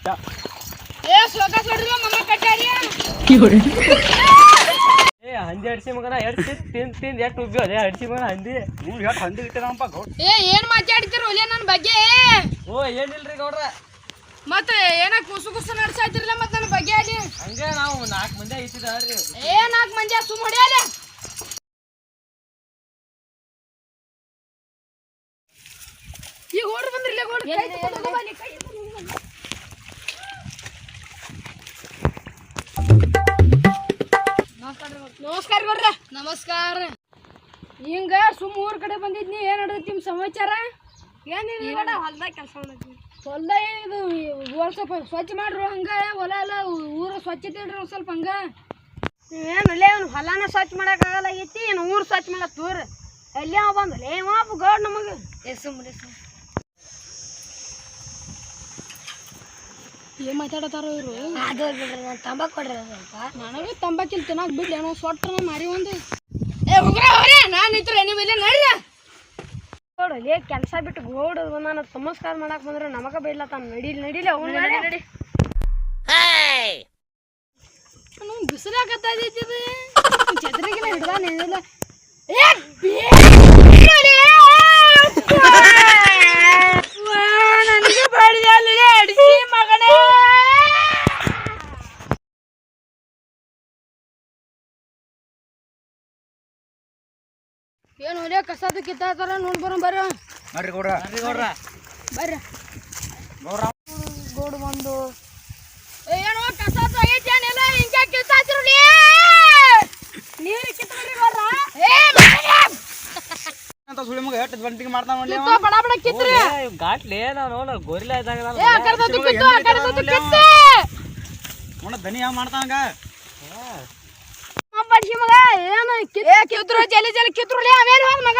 ಏ ಸೋಕಾ ಸಡ್ರಿ ಮಮ್ಮ ಕಟ್ಟಾರಿ ಏ ಹಂದಿ ಅಡ್ಸಿ ಮಗನ ಎಡ್ಸಿ ತಿಂದು ಎಷ್ಟು ಉಬ್ಬಿ ಅದೇ ಅಡ್ಸಿ ಮಗನ ಹಂದಿ ನೀವು ಎಷ್ಟು ಹಂದಿ ಇಟ್ಟಿರಪ್ಪ ಗೌಡ. ಏನ್ ಮಾತಾಡ್ತಿರ ಒಲೆ ನನ್ನ ಬಗ್ಗೆ? ಓ ಏನಿಲ್ರಿ ಗೌಡ್ರ, ಮತ್ತೆ ಏನ ಕುಸು ಕುಸು ನಡ್ಸಾಯ್ತಿರಲ್ಲ ಮತ್ತೆ ನನ್ನ ಬಗ್ಗೆ ಅಲ್ಲಿ ಹಂಗೆ ನಾವು 4 ಮಂದಿ ಐತಿದ್ರಿ. 4 ಮಂದಿ ಸುಮ್ ಹೊಡಿಯಲ್ಲ. ಈಗ ಓಡ್ ಬಂದ್ರಿಲ್ಲ ಗೋಡ್ ನಮಸ್ಕಾರ ಗೌಡ್ರ. ನಮಸ್ಕಾರ. ಹಿಂಗ ಸುಮ್ ಊರ್ ಕಡೆ ಬಂದಿದ್ನಿ. ಏನ್ ನಡೈತಿ ನಿಮ್ ಸಮಾಚಾರ? ಏನಿಲ್ಲ ಹೊಲ್ದಾಗ ಕೆಲಸ ಮಾಡತ್ತೀನಿ. ಹೊಲ್ದಾಗ ಇದು ಊರ್ ಸ್ವಲ್ಪ ಸ್ವಚ್ಛ ಮಾಡ್ರು. ಹಂಗ ಹೊಲ ಎಲ್ಲ ಊರು ಸ್ವಚ್ಛತೆ ಇಡ್ರಿ ಒಂದ್ ಸ್ವಲ್ಪ. ಹಂಗ ಏನಲ್ಲೇ ಅವ್ನು ಹೊಲನ ಸ್ವಚ್ಛ ಮಾಡಕ್ಕಾಗಲ್ಲ ಆಗೈತಿ. ಏನು ಊರು ಸ್ವಚ್ಛ ಮಾಡತ್ ಊರು ಎಲ್ಲೇ ಅವ ಬಂದಲ್ಲ ಏವ ಗೌಡ್ ನಮಗೆ ಸುಮ್ಮನೆ ಏನ್ ಮಾತಾಡತಾರ ಇವರು? ಅದು ತಂಬಾಕ್ ಕೊಡ್ರಿ ಸ್ವಲ್ಪ. ನನಗೆ ತಂಬಾಕಿಲ್ ತಿನ್ನಾಕ್ ಬಿಡ್ಲಿ ಏನೋ ಸೊಟ್ಟ ಮಾರಿ ಒಂದು. ಏ ಹೋಗ್ರ ಅವ್ರೆ ನಾನು ಇದ್ರೆ ನೀವು ಇಲ್ಲೇ ನಡ್ರಿ. ನೋಡಲಿ ಕೆಲಸ ಬಿಟ್ಟು ಗೋಡ್ ನಾನು ನಮಸ್ಕಾರ ಮಾಡಕ್ ಬಂದ್ರೆ ನಮಗ ಬೈಡ್ಲತ್ತ. ನಡಿಲಿ ಅವ್ನು ನಡಿ. ಬಿಸಿಲಾಗತ್ತ ಛತ್ರಿಗಿನ ಹಿಡ್ದಾನೇನಿಲ್ಲ. ನನಗೆ ಬಡಿದಲ್ಲಿ ಅಡಿಸಿ ಮಗನೇ. ಏನು ಒಳ್ಳೆ ಕಸದು ಕಿತ್ತಾತಾರ ನೋಡ್ ಬರೋ ಬರ್ರಿ. ನೋಡ್ರಿ ಗೌಡ್ರ, ಬರ್ರಿ ಗೋಡ್ ಬಂದು ಏನೋ ಕಸ ಐತೇನೆಲ್ಲ ಹಿಂಗೆ ಕಿತ್ತಾತಿರ್ಲಿ. ನೀರು ಕಿತ್ತರಿ ಬರ್ರ. ಅಂತ ಸುಳಿ ಮಗ ಎಷ್ಟು ಗಂಟೆಗೆ ಮಾಡ್ತಾನ ನೋಡಿ ಬಡ ಬಡ ಕಿತ್ರಿ ಗಾಟ್ಲಿ ನಾನು ಗೋರಿಲ್ಲ ಇದ್ದಾಗ ನೋಡ ದನಿ ಯಾವ ಮಾಡ್ತಾನಂಗ ಬಡ್ಸಿ ಮಗ. ಏನು ಕಿತ್ರು ಜಲಿ ಜಲಿ ಕಿತ್ರುಲಿ ಆಮೇಲೆ ಹೋದ ಮಗ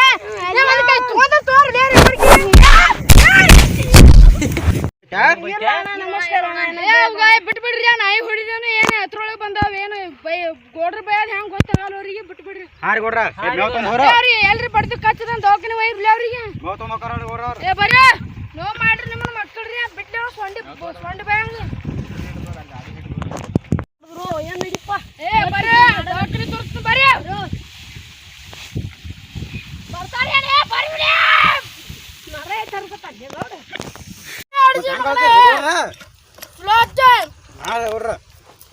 ಬಿಟ್ಬಿಡ್ರಿ. ನಾಯಿ ಹೊಡಿದೇನು ಏನು ಹತ್ರೊಳಗೆ ಬಂದಾವ. ಏನು ಗೋಡ್ರ ಬೈದ್ ಹೆಂಗ್ ಗೊತ್ತಾಗಲ್ಲ ಅವ್ರಿಗೆ. ಬಿಟ್ಬಿಡ್ರಿ. ಎಲ್ರಿ ಬಡ್ದು ಕಚ್ಚದಂತ ದವಾಖಾನೆ ಒಯ್ದ್ರಿ ಅವ್ರಿಗೆ. ಏ ಬರ್ರಿ ನೋ ಮಾಡ್ರಿ ನಿಮ್ಮನ್ನ ಮಕ್ಕಳ್ರಿ. ಬಿಟ್ಟು ಸೊಂಡಿ ಬಯಂಗ ಏನ್ ನಡಿಪ್ಪ. ಏ ಬರ್ರಿ ದವಾಖಾನೆ ತೋರಿಸ್ತೀನಿ ಬರ್ರಿ. ಬರ್ತಾರೆ ಬರ್ರಿ ನರ ತರ್ಕೊತಾನೆ ಗೌಡ.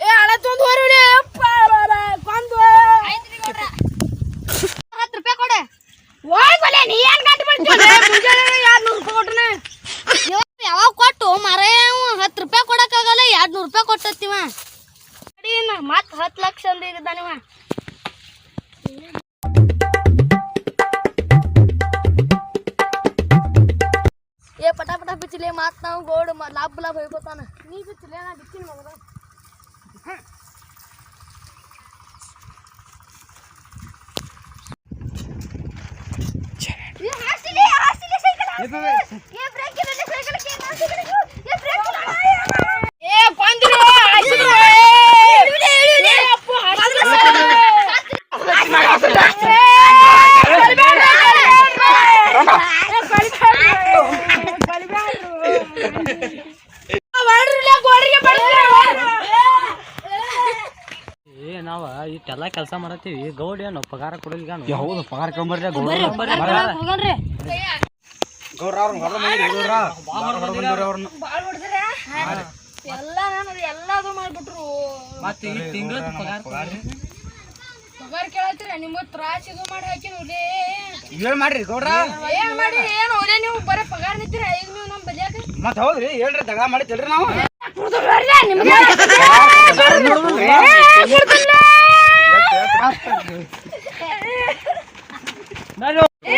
ಏ ಹಳೆ ತಂದು ಹೊರಡಿ ಕೊಂದು 10 ರೂಪಾಯಿ ಕೊಡೆ. ಹೋಗ್ಬಲೆ ನೀ ಏನ್ ಗಂಟು ಬಿಡ್ತೀನಿ. ಮುಂಜಾನೆ 200 ರೂಪಾಯಿ ಕೊಟ್ಟನೆ. ಯಾವಾಗ ಕೊಟ್ಟು ಮರ 10 ರೂಪಾಯಿ ಕೊಡಕ್ಕಾಗಲ್ಲ. 200 ರೂಪಾಯಿ ಕೊಟ್ಟತ್ತೀವ. ಮತ್ 10 ಲಕ್ಷ ಅಂದಿದ್ದಾನಿವ. ಏ ಪಟ ಪಟ ಬಿಚ್ಚಲಿ ಮಾತ್ ನಾವು ಗೋಡ್ ಲಾಭ ಹೋಗ್ಬೋತಾನ. ನೀ ಬಿಚ್ಚಲಿ ನಾ ಬಿಚ್ಚಿನ ಮಗದ. ನಾವ ಇಷ್ಟೆಲ್ಲ ಕೆಲಸ ಮಾಡತ್ತೀವಿ. ಗೌಡ್ ಏನು ಪಗಾರ ಕೊಡಲಿಲ್ಲ. ಹೌದು ಪಗಾರ ಕಂಬರ್ರಿ ಎಲ್ಲದು ಮಾಡ್ಬಿಟ್ರು. ಮತ್ತೆ ಈ ತಿಂಗಳ ಪಗಾರ ಕೇಳತ್ತೀರ ನಿಮ್ಮ ತ್ರಾಸ ಇದು ಮಾಡಿ ಹಾಕಿದ್ರಿ. ಏನ್ ಮಾಡ್ರಿ ಗೌಡ್ರ? ಏನ್ ಮಾಡಿ ಏನು ಒಲೆ ನೀವು ಬರೀ ಪಗಾರ ನಿಂತೀರ. ಈಗ ನೀವು ನಮ್ಮ ಬಲ್ಯಾಗ ಮತ್ ಹೌದ್ರಿ ಹೇಳ್ರಿ ದಗ ಮಾಡಿ ತಿಳ್ರಿ ನಾವು. ಏ